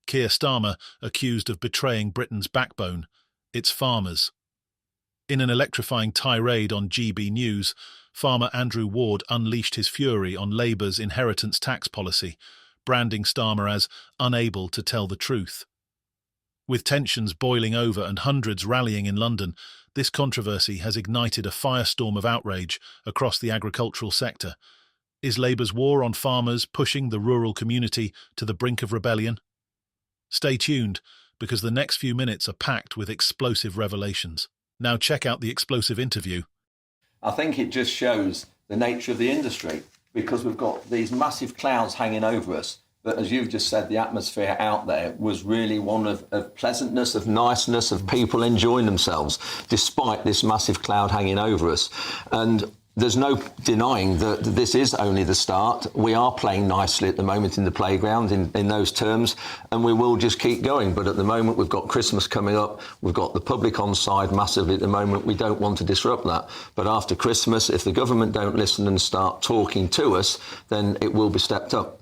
Keir Starmer accused of betraying Britain's backbone, its farmers. In an electrifying tirade on GB News, farmer Andrew Ward unleashed his fury on Labour's inheritance tax policy, branding Starmer as unable to tell the truth. With tensions boiling over and hundreds rallying in London, this controversy has ignited a firestorm of outrage across the agricultural sector. Is Labour's war on farmers pushing the rural community to the brink of rebellion? Stay tuned, because the next few minutes are packed with explosive revelations. Now check out the explosive interview. I think it just shows the nature of the industry, because we've got these massive clouds hanging over us. But as you've just said, the atmosphere out there was really one of pleasantness, of niceness, of people enjoying themselves, despite this massive cloud hanging over us. And there's no denying that this is only the start. We are playing nicely at the moment in the playground in those terms, and we will just keep going. But at the moment, we've got Christmas coming up. We've got the public on side massively at the moment. We don't want to disrupt that. But after Christmas, if the government don't listen and start talking to us, then it will be stepped up.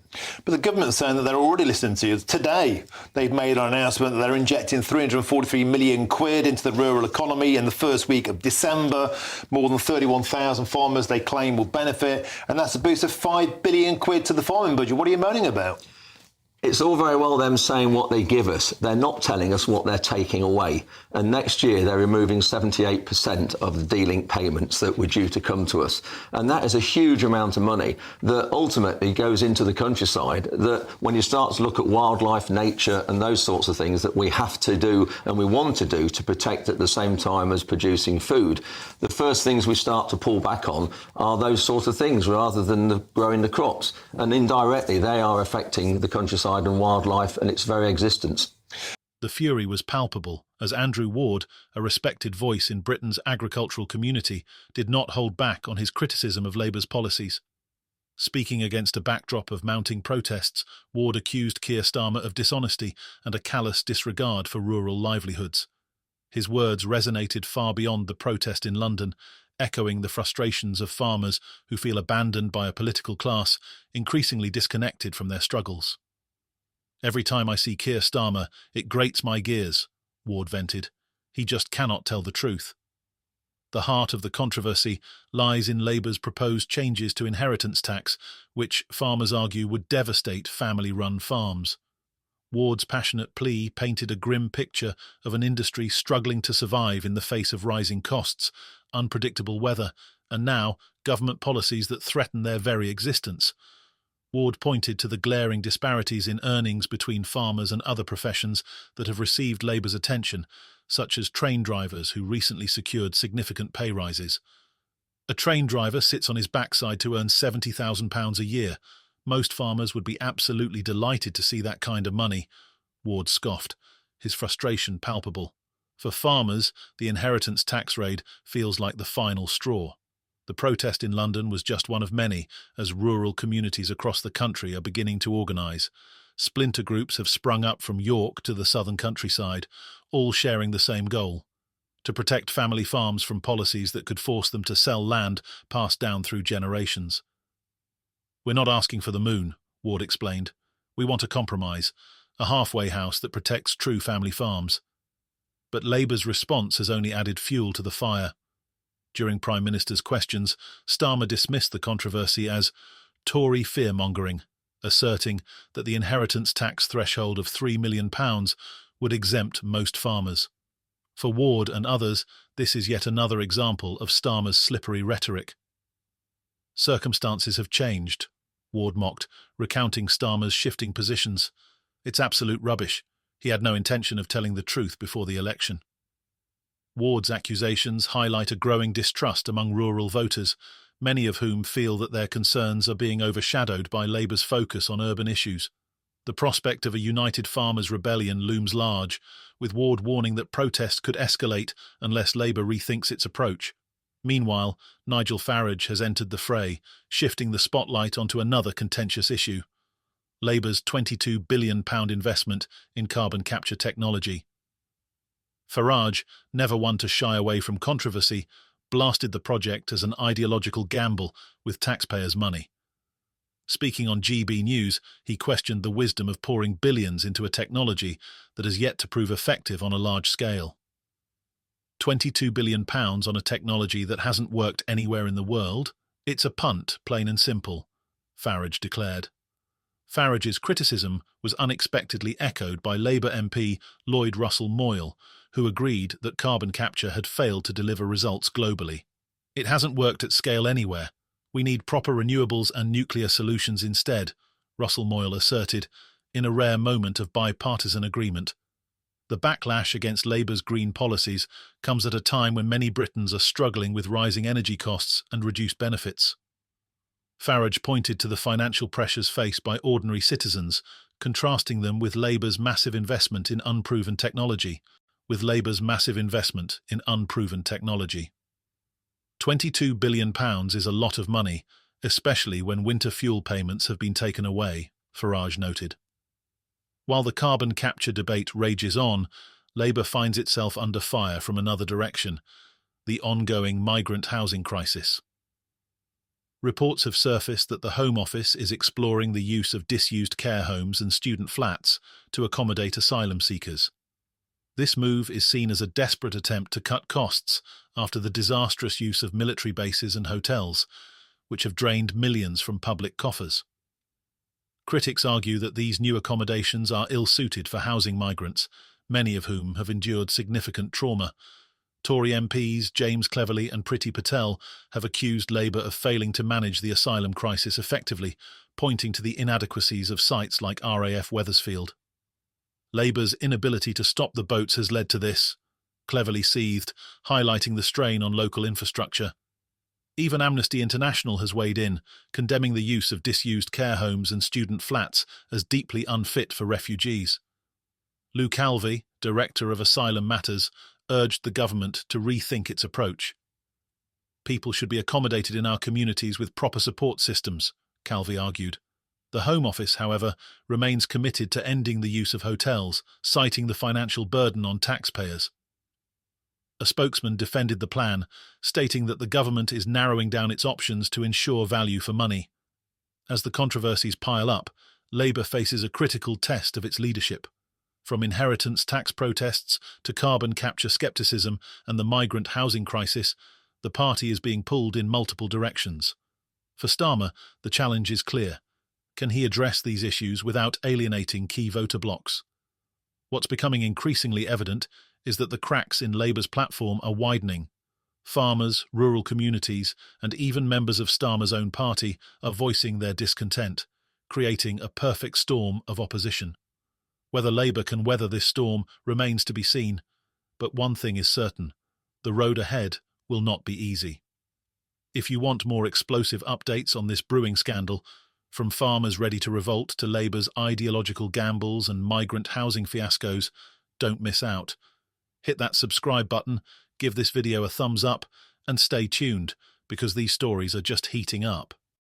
But the government's saying that they're already listening to you. Today, they've made an announcement that they're injecting 343 million quid into the rural economy in the first week of December. More than 31,000 farmers they claim will benefit, and that's a boost of 5 billion quid to the farming budget. What are you moaning about? It's all very well them saying what they give us. They're not telling us what they're taking away. And next year, they're removing 78% of the D-Link payments that were due to come to us. And that is a huge amount of money that ultimately goes into the countryside, that when you start to look at wildlife, nature and those sorts of things that we have to do and we want to do to protect at the same time as producing food, the first things we start to pull back on are those sort of things rather than growing the crops. And indirectly, they are affecting the countryside and wildlife and its very existence. The fury was palpable as Andrew Ward, a respected voice in Britain's agricultural community, did not hold back on his criticism of Labour's policies. Speaking against a backdrop of mounting protests, Ward accused Keir Starmer of dishonesty and a callous disregard for rural livelihoods. His words resonated far beyond the protest in London, echoing the frustrations of farmers who feel abandoned by a political class increasingly disconnected from their struggles. "Every time I see Keir Starmer, it grates my gears," Ward vented. "He just cannot tell the truth." The heart of the controversy lies in Labour's proposed changes to inheritance tax, which farmers argue would devastate family-run farms. Ward's passionate plea painted a grim picture of an industry struggling to survive in the face of rising costs, unpredictable weather, and now government policies that threaten their very existence. Ward pointed to the glaring disparities in earnings between farmers and other professions that have received Labour's attention, such as train drivers who recently secured significant pay rises. A train driver sits on his backside to earn £70,000 a year. Most farmers would be absolutely delighted to see that kind of money, Ward scoffed, his frustration palpable. For farmers, the inheritance tax raid feels like the final straw. The protest in London was just one of many, as rural communities across the country are beginning to organise. Splinter groups have sprung up from York to the southern countryside, all sharing the same goal: to protect family farms from policies that could force them to sell land passed down through generations. "We're not asking for the moon," Ward explained. "We want a compromise, a halfway house that protects true family farms." But Labour's response has only added fuel to the fire. During Prime Minister's questions, Starmer dismissed the controversy as Tory fear-mongering, asserting that the inheritance tax threshold of £3 million would exempt most farmers. For Ward and others, this is yet another example of Starmer's slippery rhetoric. "Circumstances have changed," Ward mocked, recounting Starmer's shifting positions. "It's absolute rubbish. He had no intention of telling the truth before the election." Ward's accusations highlight a growing distrust among rural voters, many of whom feel that their concerns are being overshadowed by Labour's focus on urban issues. The prospect of a united farmers' rebellion looms large, with Ward warning that protest could escalate unless Labour rethinks its approach. Meanwhile, Nigel Farage has entered the fray, shifting the spotlight onto another contentious issue: Labour's £22 billion investment in carbon capture technology. Farage, never one to shy away from controversy, blasted the project as an ideological gamble with taxpayers' money. Speaking on GB News, he questioned the wisdom of pouring billions into a technology that has yet to prove effective on a large scale. £22 billion on a technology that hasn't worked anywhere in the world? It's a punt, plain and simple, Farage declared. Farage's criticism was unexpectedly echoed by Labour MP Lloyd Russell Moyle, who agreed that carbon capture had failed to deliver results globally. It hasn't worked at scale anywhere. We need proper renewables and nuclear solutions instead, Russell Moyle asserted, in a rare moment of bipartisan agreement. The backlash against Labour's green policies comes at a time when many Britons are struggling with rising energy costs and reduced benefits. Farage pointed to the financial pressures faced by ordinary citizens, contrasting them with Labour's massive investment in unproven technology. £22 billion is a lot of money, especially when winter fuel payments have been taken away, Farage noted. While the carbon capture debate rages on, Labour finds itself under fire from another direction: the ongoing migrant housing crisis. Reports have surfaced that the Home Office is exploring the use of disused care homes and student flats to accommodate asylum seekers. This move is seen as a desperate attempt to cut costs after the disastrous use of military bases and hotels, which have drained millions from public coffers. Critics argue that these new accommodations are ill-suited for housing migrants, many of whom have endured significant trauma. Tory MPs James Cleverly and Priti Patel have accused Labour of failing to manage the asylum crisis effectively, pointing to the inadequacies of sites like RAF Wethersfield. Labour's inability to stop the boats has led to this, Cleverly seethed, highlighting the strain on local infrastructure. Even Amnesty International has weighed in, condemning the use of disused care homes and student flats as deeply unfit for refugees. Lou Calvi, Director of Asylum Matters, urged the government to rethink its approach. People should be accommodated in our communities with proper support systems, Calvi argued. The Home Office, however, remains committed to ending the use of hotels, citing the financial burden on taxpayers. A spokesman defended the plan, stating that the government is narrowing down its options to ensure value for money. As the controversies pile up, Labour faces a critical test of its leadership. From inheritance tax protests to carbon capture scepticism and the migrant housing crisis, the party is being pulled in multiple directions. For Starmer, the challenge is clear. Can he address these issues without alienating key voter blocs? What's becoming increasingly evident is that the cracks in Labour's platform are widening. Farmers, rural communities, and even members of Starmer's own party are voicing their discontent, creating a perfect storm of opposition. Whether Labour can weather this storm remains to be seen, but one thing is certain: the road ahead will not be easy. If you want more explosive updates on this brewing scandal, from farmers ready to revolt to Labour's ideological gambles and migrant housing fiascos, don't miss out. Hit that subscribe button, give this video a thumbs up, and stay tuned, because these stories are just heating up.